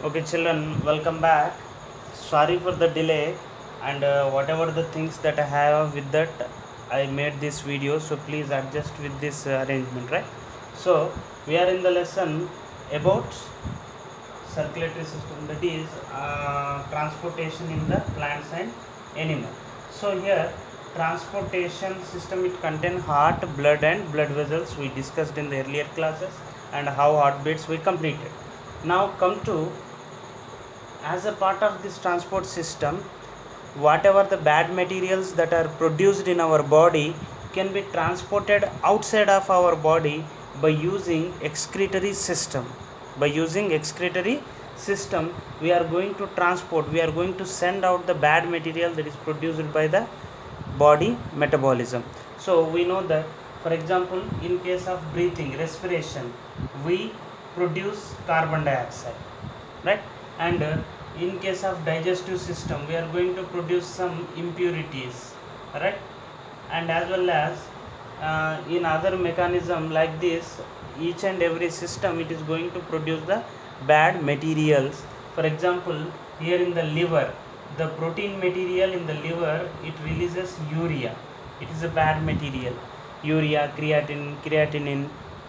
Okay, children, welcome back. Sorry for the delay and whatever the things that I have with that, I made this video. So please adjust with this arrangement, right? So we are in the lesson about circulatory system, that is transportation in the plants and animal. So here transportation system, it contain heart, blood and blood vessels. We discussed in the earlier classes and how heartbeats we completed. Now come to, as a part of this transport system, whatever the bad materials that are produced in our body can be transported outside of our body by using excretory system. By using excretory system, we are going to transport, we are going to send out the bad material that is produced by the body metabolism. So we know that, for example, in case of breathing, respiration, we produce carbon dioxide, right? And in case of digestive system, we are going to produce some impurities, right? And as well as in other mechanism like this, each and every system, it is going to produce the bad materials. For example, here in the liver, the protein material in the liver, it releases urea. It is a bad material, urea, creatinine,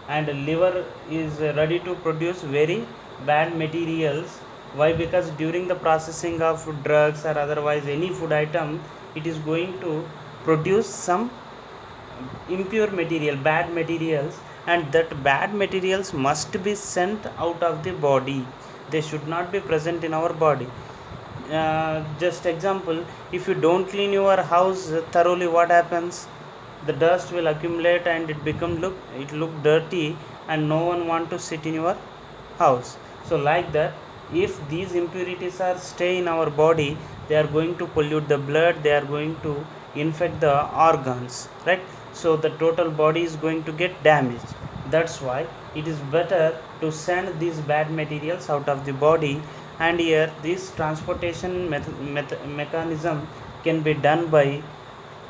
and liver is ready to produce very bad materials. Why? Because during the processing of drugs or otherwise any food item, it is going to produce some impure material, bad materials, and that bad materials must be sent out of the body. They should not be present in our body. Just example, if you don't clean your house thoroughly, what happens? The dust will accumulate and it look dirty, and no one want to sit in your house. So like that, if these impurities are stay in our body, they are going to pollute the blood, they are going to infect the organs, right? So the total body is going to get damaged. That's why it is better to send these bad materials out of the body. And here this transportation mechanism can be done by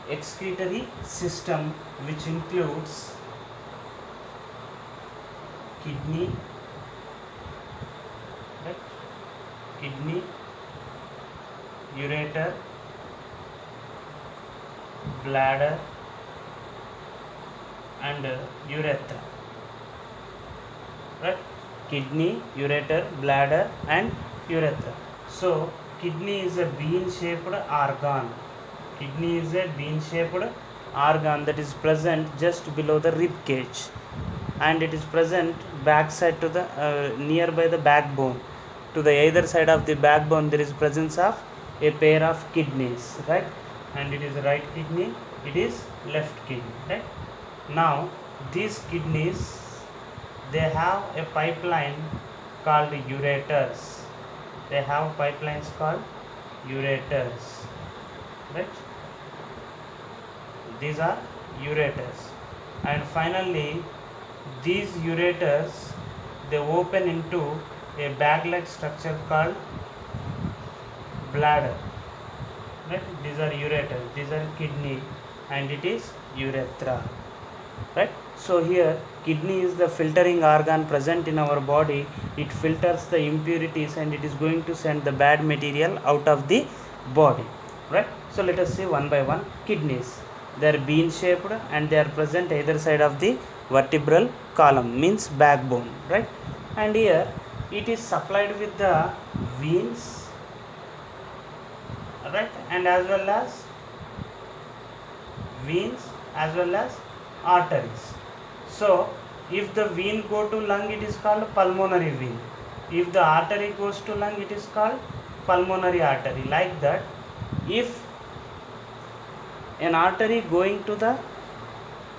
excretory system, which includes kidney, right? Kidney, ureter, bladder and urethra, right? Kidney, ureter, bladder and urethra. So kidney is a bean shaped organ. Kidney is a bean shaped organ that is present just below the rib cage, and it is present backside to the nearby the backbone. To the either side of the backbone, there is presence of a pair of kidneys, right? And it is right kidney, it is left kidney, right? Now these kidneys, they have a pipeline called ureters. They have pipelines called ureters, right? These are ureters. And finally these ureters, they open into a bag like structure called bladder, right? These are ureters, these are kidney, and it is urethra, right? So here kidney is the filtering organ present in our body. It filters the impurities and it is going to send the bad material out of the body, right? So let us see one by one. Kidneys, they are bean shaped and they are present either side of the vertebral column, means backbone, right? And here it is supplied with the veins, right? And as well as arteries. So if the vein go to lung, it is called pulmonary vein. If the artery goes to lung, it is called pulmonary artery. Like that, if an artery going to the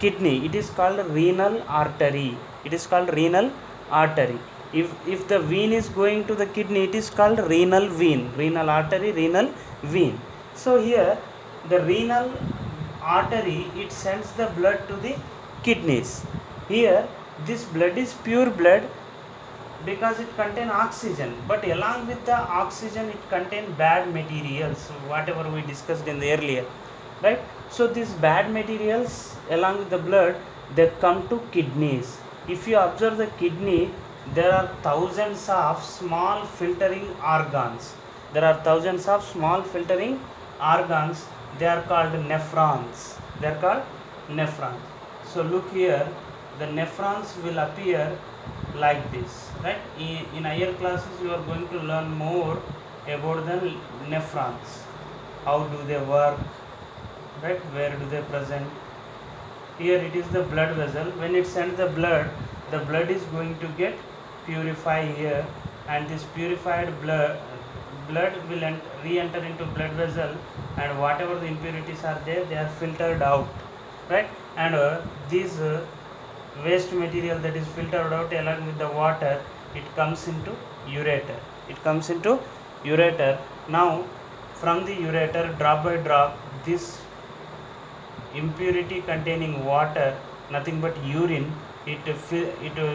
kidney, it is called renal artery. It is called renal artery. If the vein is going to the kidney, it is called renal vein. Renal artery, renal vein. So here the renal artery, it sends the blood to the kidneys. Here this blood is pure blood because it contains oxygen, but along with the oxygen it contains bad materials, whatever we discussed in the earlier, right? So these bad materials along with the blood, they come to kidneys. If you observe the kidney, there are thousands of small filtering organs. There are thousands of small filtering organs. They are called nephrons. They are called nephrons. So look here, the nephrons will appear like this, right? In higher classes you are going to learn more about the nephrons. How do they work, right? Where do they present? Here it is the blood vessel. When it sends the blood is going to get purified here, and this purified blood will re-enter into blood vessel, and whatever the impurities are there, they are filtered out, right? And these waste material that is filtered out along with the water, it comes into ureter. It comes into ureter. Now from the ureter, drop by drop, this impurity containing water, nothing but urine, it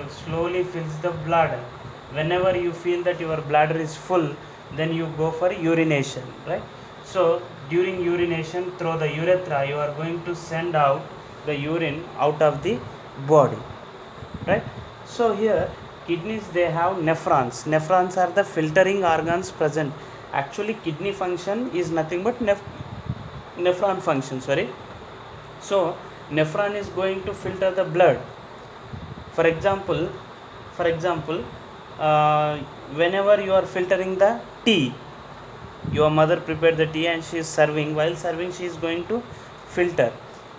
slowly fills the bladder. Whenever you feel that your bladder is full, then you go for urination, right? So during urination, through the urethra, you are going to send out the urine out of the body, right? So here kidneys, they have nephrons. Nephrons are the filtering organs present. Actually kidney function is nothing but nephron function, sorry. So nephron is going to filter the blood. For example, whenever you are filtering the tea, your mother prepared the tea and she is serving. While serving, she is going to filter,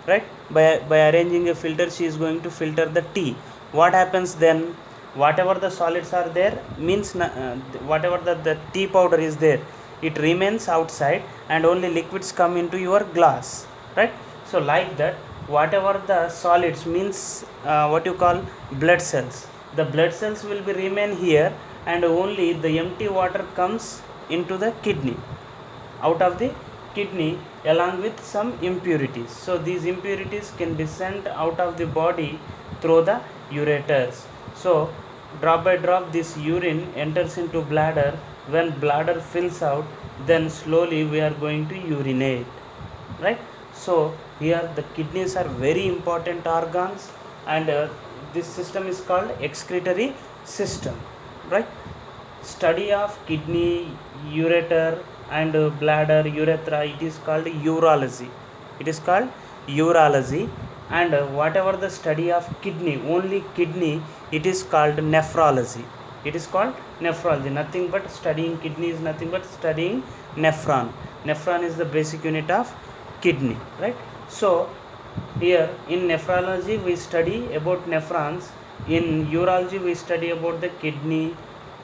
right? By arranging a filter, she is going to filter the tea. What happens then? Whatever the solids are there, means whatever the tea powder is there, it remains outside, and only liquids come into your glass, right? So like that, whatever the solids, means what you call blood cells, the blood cells will be remain here, and only the empty water comes into the kidney, out of the kidney, along with some impurities. So these impurities can be sent out of the body through the ureters. So drop by drop, this urine enters into bladder. When bladder fills out, then slowly we are going to urinate, right? So here the kidneys are very important organs, and this system is called excretory system, right? Study of kidney, ureter and bladder, urethra, it is called urology. It is called urology. And whatever the study of kidney, only kidney, it is called nephrology. It is called nephrology. Nothing but studying kidney is nothing but studying nephron. Nephron is the basic unit of kidney, right? So here in nephrology we study about nephrons. In urology we study about the kidney,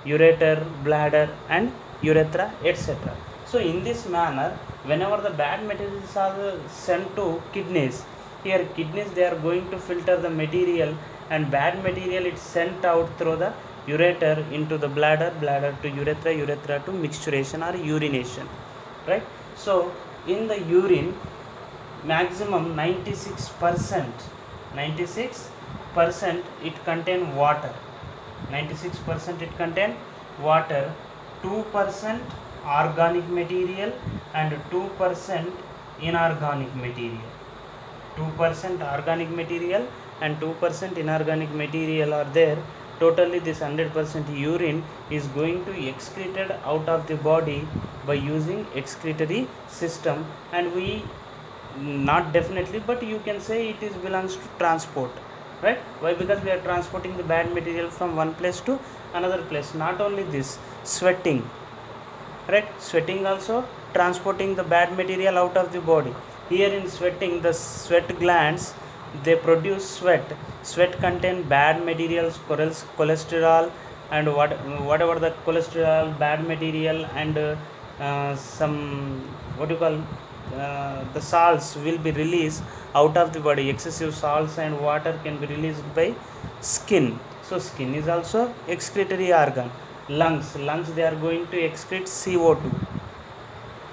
ureter, bladder and urethra, etc. So in this manner, whenever the bad materials are sent to kidneys, here kidneys, they are going to filter the material, and bad material is sent out through the ureter into the bladder, bladder to urethra, urethra to mixturation or urination, right? So in the urine, maximum 96% it contain water. 96% it contain water, 2% organic material and 2% inorganic material. 2% organic material and 2% inorganic material are there. Totally this 100% urine is going to excreted out of the body by using excretory system, and we, not definitely, but you can say it is belongs to transport, right? Why? Because we are transporting the bad material from one place to another place. Not only this, sweating, right? Sweating also transporting the bad material out of the body. Here in sweating, the sweat glands, they produce sweat contain bad materials, cholesterol and whatever the cholesterol, bad material and some, what you call, the salts will be released out of the body. Excessive salts and water can be released by skin. So skin is also excretory organ. Lungs, they are going to excrete CO2,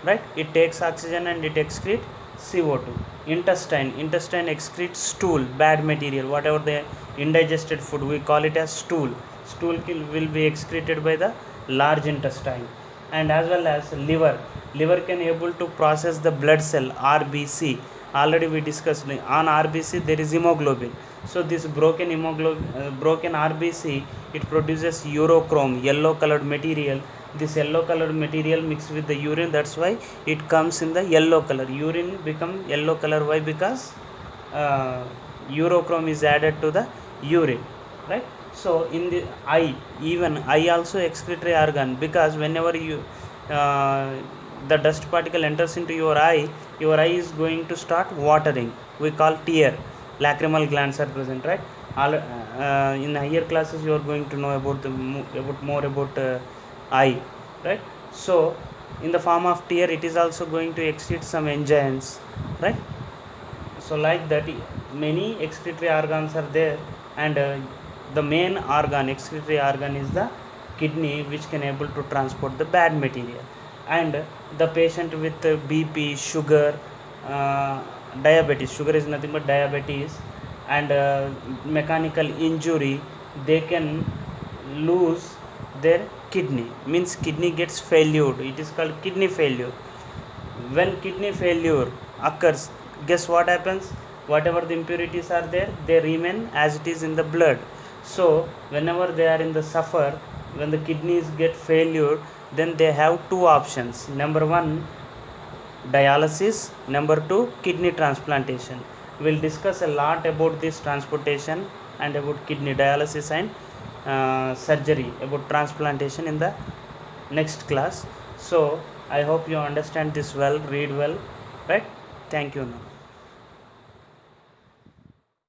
right? It takes oxygen and it excretes CO2. Intestine excretes stool, bad material, whatever the indigested food, we call it as stool will be excreted by the large intestine. And as well as liver can able to process the blood cell, RBC, already we discussed. On RBC there is hemoglobin. So this broken RBC, it produces urochrome, yellow colored material. This yellow colored material mixed with the urine, that's why it comes in the yellow color. Urine become yellow color. Why? Because urochrome is added to the urine, right? So in the eye, even eye also excretory organ, because whenever you the dust particle enters into your eye is going to start watering. We call tear. Lacrimal glands are present, right? In higher classes you are going to know about more about eye, right? So in the form of tear, it is also going to excrete some enzymes, right? So like that, many excretory organs are there, and the main organ, excretory organ, is the kidney, which can able to transport the bad material. And the patient with BP, sugar, diabetes, sugar is nothing but diabetes, and mechanical injury, they can lose their kidney, means kidney gets failure. It is called kidney failure. When kidney failure occurs, guess what happens? Whatever the impurities are there, they remain as it is in the blood. So whenever they are in the suffer, when the kidneys get failure, then they have two options. Number one, dialysis. Number two, kidney transplantation. We'll discuss a lot about this transportation and about kidney dialysis and surgery, about transplantation in the next class. So I hope you understand this well, read well, right? Thank you now.